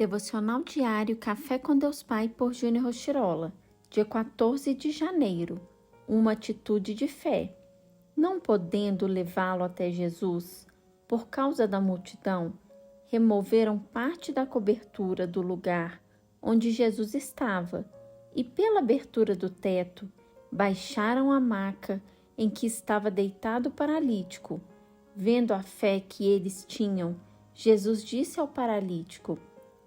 Devocional diário Café com Deus Pai por Júnior Rochirola, dia 14 de janeiro. Uma atitude de fé. Não podendo levá-lo até Jesus, por causa da multidão, removeram parte da cobertura do lugar onde Jesus estava e, pela abertura do teto, baixaram a maca em que estava deitado o paralítico. Vendo a fé que eles tinham, Jesus disse ao paralítico: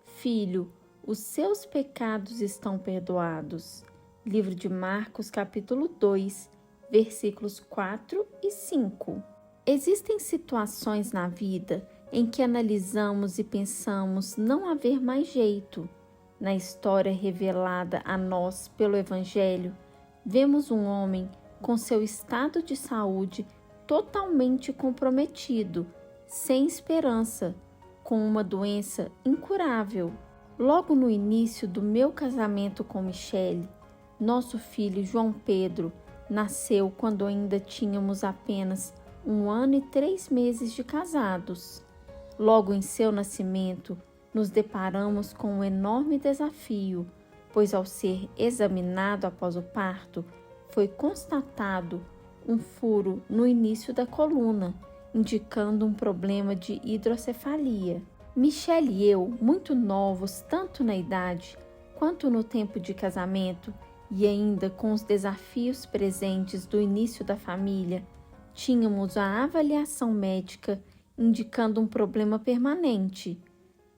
Filho, os seus pecados estão perdoados. Livro de Marcos, capítulo 2, versículos 4 e 5. Existem situações na vida em que analisamos e pensamos não haver mais jeito. Na história revelada a nós pelo Evangelho, vemos um homem com seu estado de saúde totalmente comprometido, sem esperança, com uma doença incurável. Logo no início do meu casamento com Michele, nosso filho João Pedro nasceu quando ainda tínhamos apenas 1 ano e 3 meses de casados. Logo em seu nascimento, nos deparamos com um enorme desafio, pois ao ser examinado após o parto, foi constatado um furo no início da coluna, indicando um problema de hidrocefalia. Michele e eu, muito novos tanto na idade quanto no tempo de casamento e ainda com os desafios presentes do início da família, tínhamos a avaliação médica indicando um problema permanente.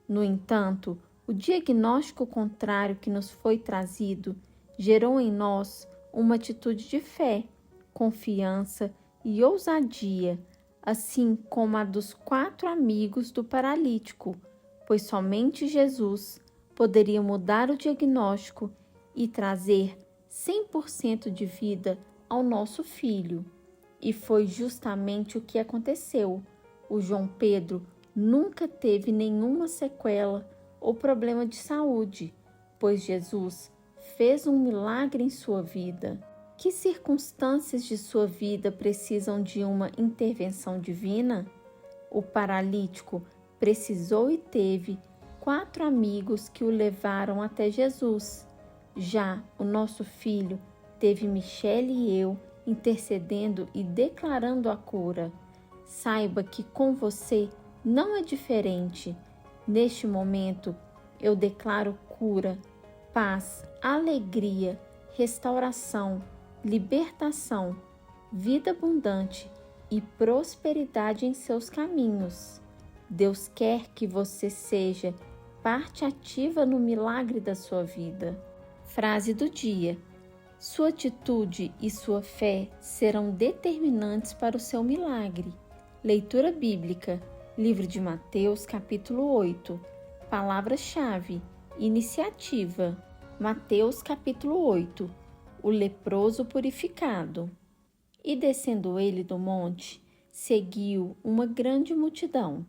No entanto, o diagnóstico contrário que nos foi trazido gerou em nós uma atitude de fé, confiança e ousadia, assim como a dos 4 amigos do paralítico, pois somente Jesus poderia mudar o diagnóstico e trazer 100% de vida ao nosso filho. E foi justamente o que aconteceu. O João Pedro nunca teve nenhuma sequela ou problema de saúde, pois Jesus fez um milagre em sua vida. Que circunstâncias de sua vida precisam de uma intervenção divina? O paralítico precisou e teve 4 amigos que o levaram até Jesus. Já o nosso filho teve Michele e eu intercedendo e declarando a cura. Saiba que com você não é diferente. Neste momento, eu declaro cura, paz, alegria, restauração, libertação, vida abundante e prosperidade em seus caminhos. Deus quer que você seja parte ativa no milagre da sua vida. Frase do dia: sua atitude e sua fé serão determinantes para o seu milagre. Leitura bíblica, livro de Mateus, capítulo 8. Palavra-chave: iniciativa. Mateus, capítulo 8. O leproso purificado. E descendo ele do monte, seguiu uma grande multidão.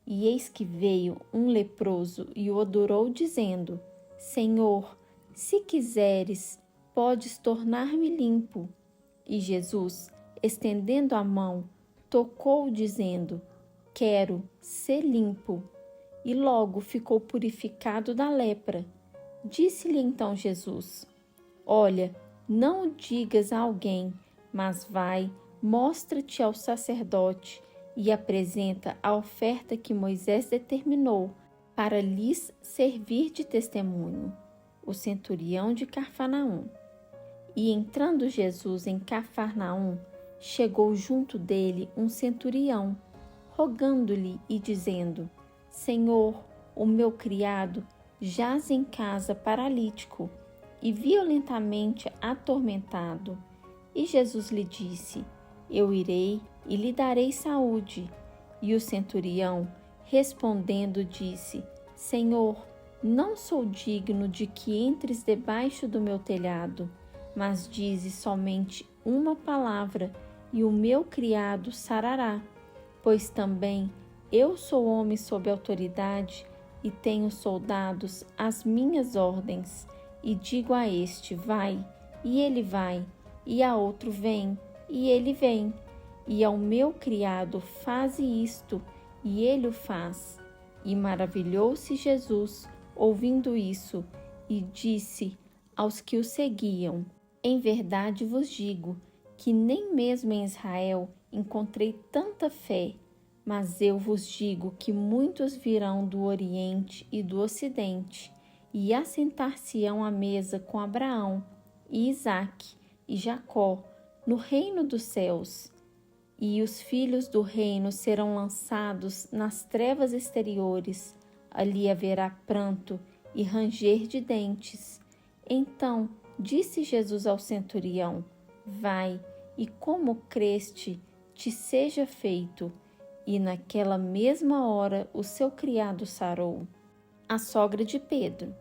E eis que veio um leproso e o adorou, dizendo: Senhor, se quiseres, podes tornar-me limpo. E Jesus, estendendo a mão, tocou, dizendo: Quero ser limpo. E logo ficou purificado da lepra. Disse-lhe então Jesus: Olha, não o digas a alguém, mas vai, mostra-te ao sacerdote e apresenta a oferta que Moisés determinou para lhes servir de testemunho. O centurião de Cafarnaum. E entrando Jesus em Cafarnaum, chegou junto dele um centurião, rogando-lhe e dizendo: Senhor, o meu criado jaz em casa paralítico e violentamente atormentado. E Jesus lhe disse: Eu irei e lhe darei saúde. E o centurião, respondendo, disse: Senhor, não sou digno de que entres debaixo do meu telhado, mas dize somente uma palavra, e o meu criado sarará. Pois também eu sou homem sob autoridade e tenho soldados às minhas ordens. E digo a este: vai, e ele vai, e a outro: vem, e ele vem. E ao meu criado: faze isto, e ele o faz. E maravilhou-se Jesus ouvindo isso, e disse aos que o seguiam: Em verdade vos digo que nem mesmo em Israel encontrei tanta fé. Mas eu vos digo que muitos virão do Oriente e do Ocidente e assentar-se-ão à mesa com Abraão, e Isaque e Jacó no reino dos céus. E os filhos do reino serão lançados nas trevas exteriores. Ali haverá pranto e ranger de dentes. Então disse Jesus ao centurião: Vai, e como creste, te seja feito. E naquela mesma hora o seu criado sarou. A sogra de Pedro.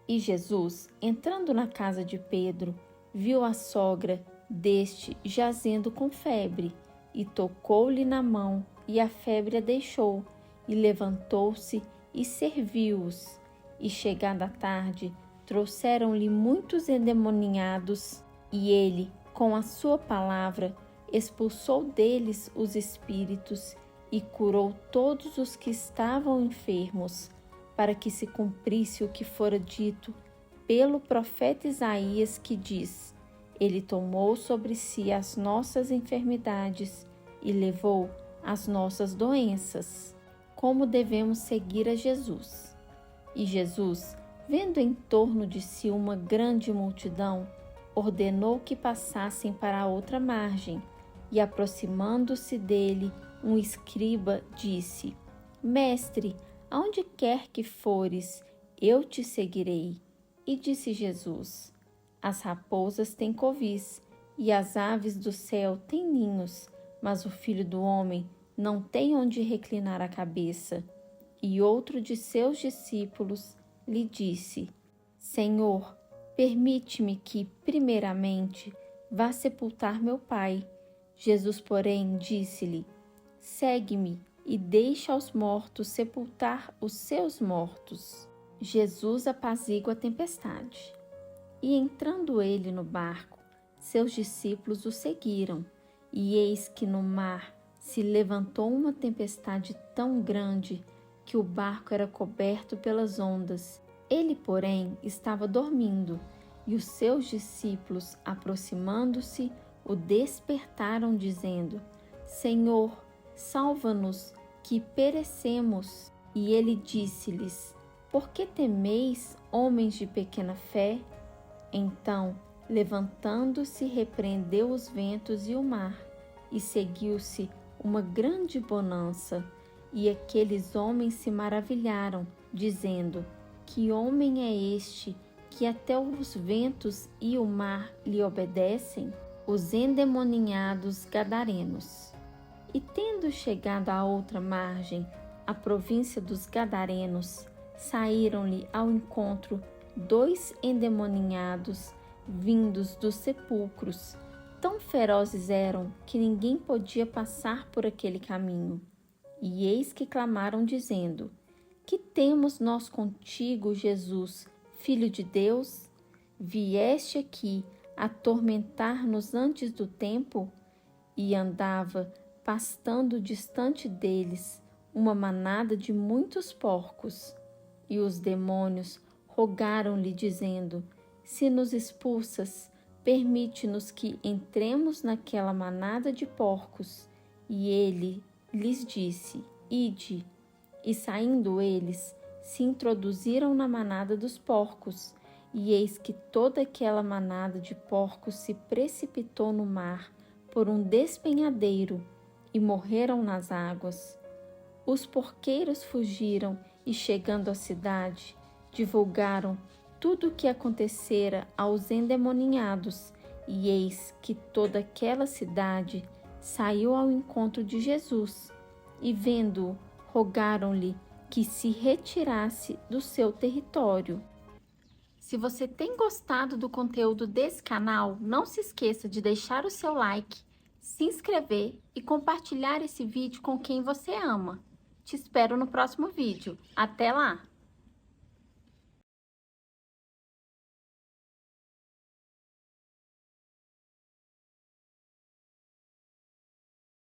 E Jesus, entrando na casa de Pedro, viu a sogra deste jazendo com febre, e tocou-lhe na mão, e a febre a deixou, e levantou-se e serviu-os. E chegada a tarde, trouxeram-lhe muitos endemoniados, e ele, com a sua palavra, expulsou deles os espíritos, e curou todos os que estavam enfermos, para que se cumprisse o que fora dito pelo profeta Isaías, que diz: Ele tomou sobre si as nossas enfermidades e levou as nossas doenças. Como devemos seguir a Jesus? E Jesus, vendo em torno de si uma grande multidão, ordenou que passassem para a outra margem, e aproximando-se dele, um escriba disse: Mestre, aonde quer que fores, eu te seguirei. E disse Jesus: As raposas têm covis, e as aves do céu têm ninhos, mas o Filho do Homem não tem onde reclinar a cabeça. E outro de seus discípulos lhe disse: Senhor, permite-me que, primeiramente, vá sepultar meu pai. Jesus, porém, disse-lhe: Segue-me e deixa aos mortos sepultar os seus mortos. Jesus apazigua a tempestade. E entrando ele no barco, seus discípulos o seguiram. E eis que no mar se levantou uma tempestade tão grande que o barco era coberto pelas ondas. Ele, porém, estava dormindo, e os seus discípulos, aproximando-se, o despertaram, dizendo: Senhor, salva-nos, que perecemos. E ele disse-lhes: Por que temeis, homens de pequena fé? Então, levantando-se, repreendeu os ventos e o mar, e seguiu-se uma grande bonança. E aqueles homens se maravilharam, dizendo: Que homem é este, que até os ventos e o mar lhe obedecem? Os endemoninhados gadarenos. E tendo chegado à outra margem, a província dos Gadarenos, saíram-lhe ao encontro 2 endemoninhados vindos dos sepulcros. Tão ferozes eram que ninguém podia passar por aquele caminho. E eis que clamaram, dizendo: Que temos nós contigo, Jesus, Filho de Deus? Vieste aqui atormentar-nos antes do tempo? E andava, pastando distante deles, uma manada de muitos porcos. E os demônios rogaram-lhe, dizendo: Se nos expulsas, permite-nos que entremos naquela manada de porcos. E ele lhes disse: Ide. E saindo eles, se introduziram na manada dos porcos. E eis que toda aquela manada de porcos se precipitou no mar por um despenhadeiro, e morreram nas águas. Os porqueiros fugiram e, chegando à cidade, divulgaram tudo o que acontecera aos endemoninhados, e eis que toda aquela cidade saiu ao encontro de Jesus, e vendo-o, rogaram-lhe que se retirasse do seu território. Se você tem gostado do conteúdo desse canal, não se esqueça de deixar o seu like, se inscrever e compartilhar esse vídeo com quem você ama. Te espero no próximo vídeo. Até lá!